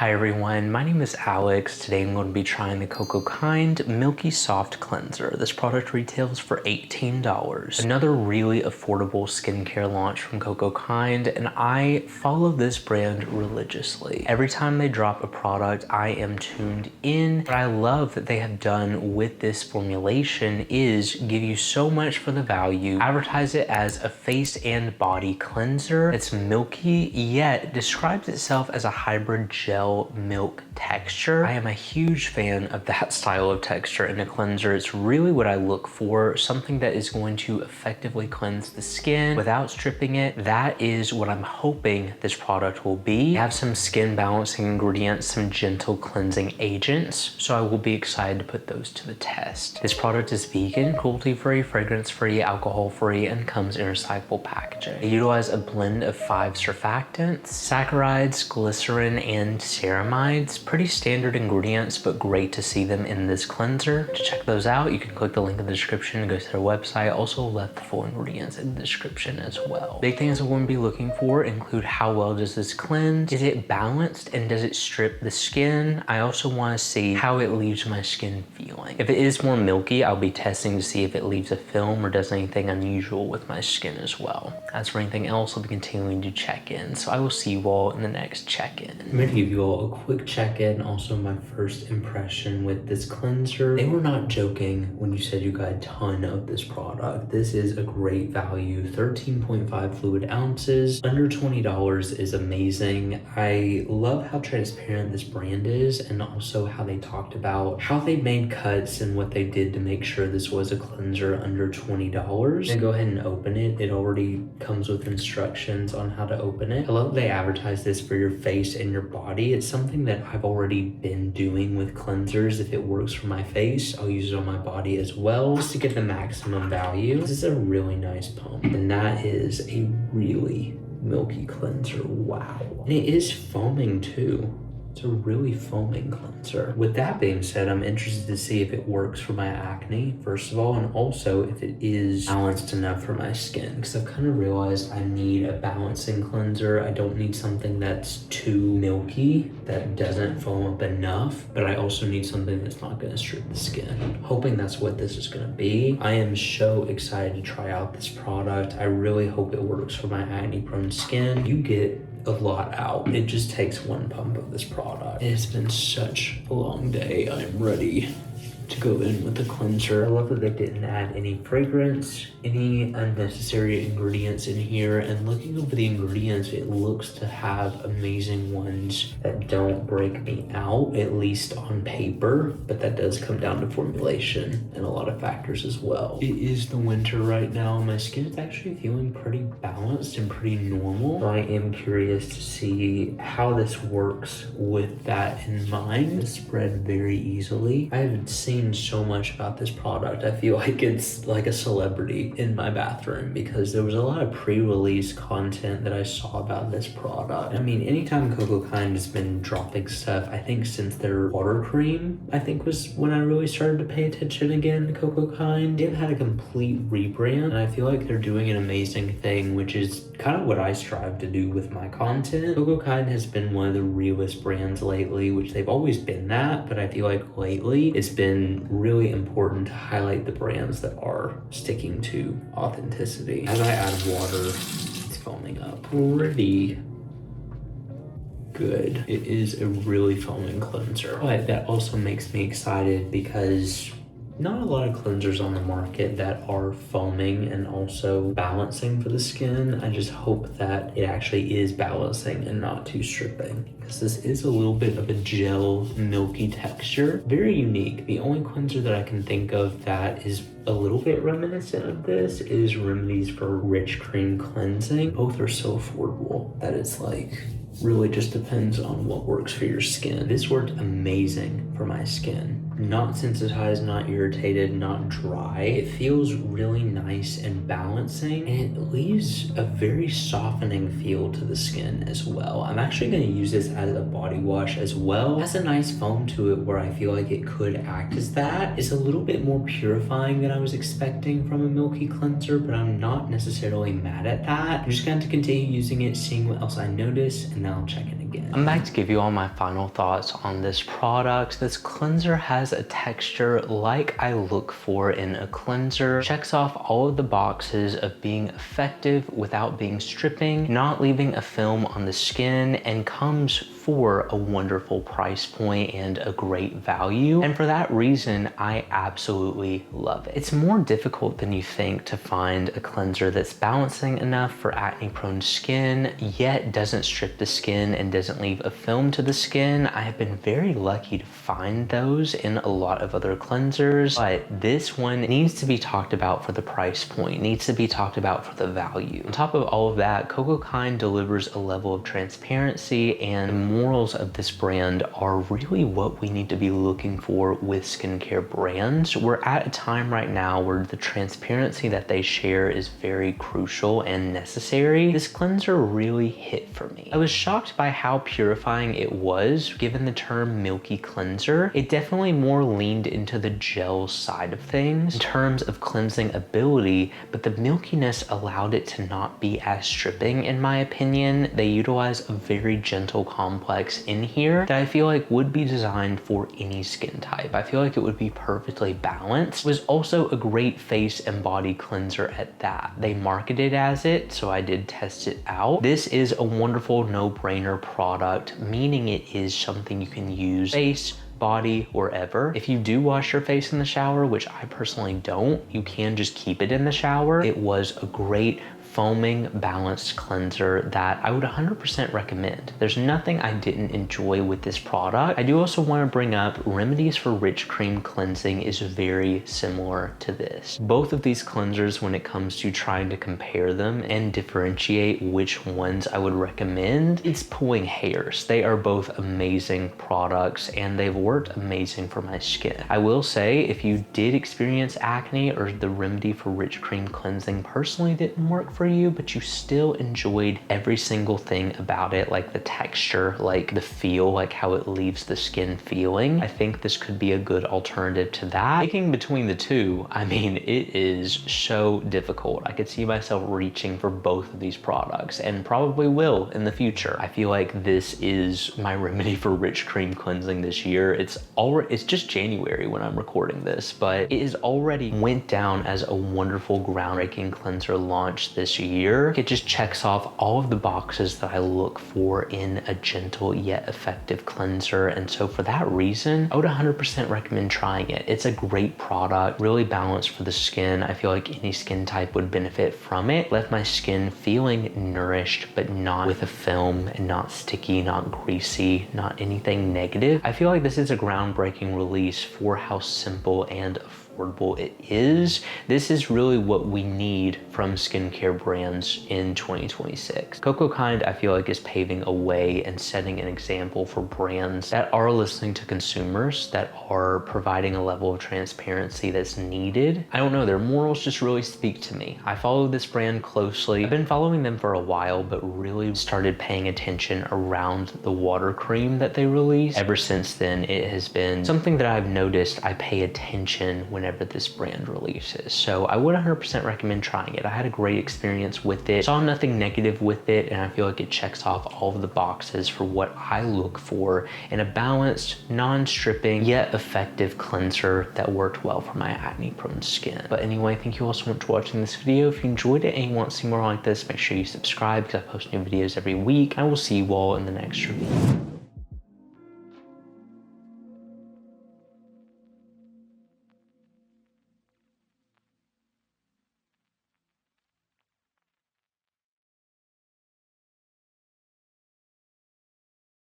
Hi everyone, my name is Alex. Today I'm going to be trying the cocokind milky-soft cleanser. This product retails for $18. Another really affordable skincare launch from cocokind, and I follow this brand religiously. Every time they drop a product, I am tuned in. What I love that they have done with this formulation is give you so much for the value, advertise it as a face and body cleanser. It's milky, yet describes itself as a hybrid gel milk texture. I am a huge fan of that style of texture in a cleanser. It's really what I look for, something that is going to effectively cleanse the skin without stripping it. That is what I'm hoping this product will be. I have some skin balancing ingredients, some gentle cleansing agents, so I will be excited to put those to the test. This product is vegan, cruelty-free, fragrance-free, alcohol-free, and comes in recyclable packaging. They utilize a blend of 5 surfactants, saccharides, glycerin, and ceramides. Pretty standard ingredients, but great to see them in this cleanser. To check those out, you can click the link in the description and go to their website. Also left the full ingredients in the description as well. Big things I'm going to be looking for include how well does this cleanse? Is it balanced and does it strip the skin? I also want to see how it leaves my skin feeling. If it is more milky, I'll be testing to see if it leaves a film or does anything unusual with my skin as well. As for anything else, I'll be continuing to check in. So I will see you all in the next check-in. I'm going to give you all a quick check-in, also my first impression with this cleanser. They were not joking when you said you got a ton of this product. This is a great value, 13.5 fluid ounces, under $20 is amazing. I love how transparent this brand is and also how they talked about how they made cuts and what they did to make sure this was a cleanser under $20. And go ahead and open it. It already comes with instructions on how to open it. I love they advertise this for your face and your body. It's something that I've already been doing with cleansers. If it works for my face, I'll use it on my body as well, just to get the maximum value. This is a really nice pump, and that is a really milky cleanser. Wow. And it is foaming too. It's a really foaming cleanser. With that being said, I'm interested to see if it works for my acne, first of all, and also if it is balanced enough for my skin, because I've kind of realized I need a balancing cleanser. I don't need something that's too milky, that doesn't foam up enough, but I also need something that's not going to strip the skin. Hoping that's what this is going to be. I am so excited to try out this product. I really hope it works for my acne-prone skin. You get a lot out. It just takes one pump of this product. It's been such a long day. I'm ready to go in with the cleanser. I love that they didn't add any fragrance, any unnecessary ingredients in here, and looking over the ingredients, it looks to have amazing ones that don't break me out, at least on paper, but that does come down to formulation and a lot of factors as well. It is the winter right now. My skin is actually feeling pretty balanced and pretty normal. I am curious to see how this works with that in mind. It's spread very easily. I haven't seen so much about this product. I feel like it's like a celebrity in my bathroom because there was a lot of pre-release content that I saw about this product. I mean, anytime cocokind has been dropping stuff, I think since their water cream, I think was when I really started to pay attention again to cocokind. They've had a complete rebrand, and I feel like they're doing an amazing thing, which is kind of what I strive to do with my content. Cocokind has been one of the realest brands lately, which they've always been that, but I feel like lately it's been really important to highlight the brands that are sticking to authenticity. As I add water, it's foaming up pretty good. It is a really foaming cleanser, but that also makes me excited because not a lot of cleansers on the market that are foaming and also balancing for the skin. I just hope that it actually is balancing and not too stripping, because this is a little bit of a gel milky texture. Very unique. The only cleanser that I can think of that is a little bit reminiscent of this is Remedies for Rich Cream Cleansing. Both are so affordable that it's like, really just depends on what works for your skin. This worked amazing for my skin. Not sensitized, not irritated, not dry. It feels really nice and balancing, and it leaves a very softening feel to the skin as well. I'm actually going to use this as a body wash as well. It has a nice foam to it where I feel like it could act as that. It's a little bit more purifying than I was expecting from a milky cleanser, but I'm not necessarily mad at that. I'm just going to continue using it, seeing what else I notice, and then I'll check in again. again. I'm back to give you all my final thoughts on this product. This cleanser has a texture like I look for in a cleanser. Checks off all of the boxes of being effective without being stripping, not leaving a film on the skin, and comes for a wonderful price point and a great value. And for that reason, I absolutely love it. It's more difficult than you think to find a cleanser that's balancing enough for acne-prone skin, yet doesn't strip the skin and doesn't leave a film to the skin. I have been very lucky to find those in a lot of other cleansers, but this one needs to be talked about for the price point, needs to be talked about for the value. On top of all of that, cocokind delivers a level of transparency, and the morals of this brand are really what we need to be looking for with skincare brands. We're at a time right now where the transparency that they share is very crucial and necessary. This cleanser really hit for me. I was shocked by how purifying it was, given the term milky cleanser. It definitely more leaned into the gel side of things in terms of cleansing ability, but the milkiness allowed it to not be as stripping in my opinion. They utilize a very gentle complex in here that I feel like would be designed for any skin type. I feel like it would be perfectly balanced. It was also a great face and body cleanser at that. They marketed as it, so I did test it out. This is a wonderful no-brainer product, meaning it is something you can use face, body, wherever. If you do wash your face in the shower, which I personally don't, you can just keep it in the shower. It was a great foaming balanced cleanser that I would 100% recommend. There's nothing I didn't enjoy with this product. I do also want to bring up Remedies for Rich Cream Cleansing is very similar to this. Both of these cleansers, when it comes to trying to compare them and differentiate which ones I would recommend, it's pulling hairs. They are both amazing products and they've worked amazing for my skin. I will say, if you did experience acne or the Remedy for Rich Cream Cleansing personally didn't work for you, but you still enjoyed every single thing about it, like the texture, like the feel, like how it leaves the skin feeling, I think this could be a good alternative to that. Picking between the two, I mean, it is so difficult. I could see myself reaching for both of these products and probably will in the future. I feel like this is my remedy for rich cream cleansing this year. It's just January when I'm recording this, but it is already went down as a wonderful groundbreaking cleanser launch this year. It just checks off all of the boxes that I look for in a gentle yet effective cleanser. And so for that reason, I would 100% recommend trying it. It's a great product, really balanced for the skin. I feel like any skin type would benefit from it. Left my skin feeling nourished, but not with a film and not sticky, not greasy, not anything negative. I feel like this is a groundbreaking release for how simple and affordable it is. This is really what we need from skincare brands in 2026. cocokind, I feel like, is paving a way and setting an example for brands that are listening to consumers, that are providing a level of transparency that's needed. I don't know, their morals just really speak to me. I follow this brand closely. I've been following them for a while, but really started paying attention around the water cream that they released. Ever since then, it has been something that I've noticed I pay attention whenever this brand releases. So I would 100% recommend trying it. I had a great experience with it. Saw nothing negative with it, and I feel like it checks off all of the boxes for what I look for in a balanced, non-stripping, yet effective cleanser that worked well for my acne-prone skin. But anyway, thank you all so much for watching this video. If you enjoyed it and you want to see more like this, make sure you subscribe because I post new videos every week. I will see you all in the next review.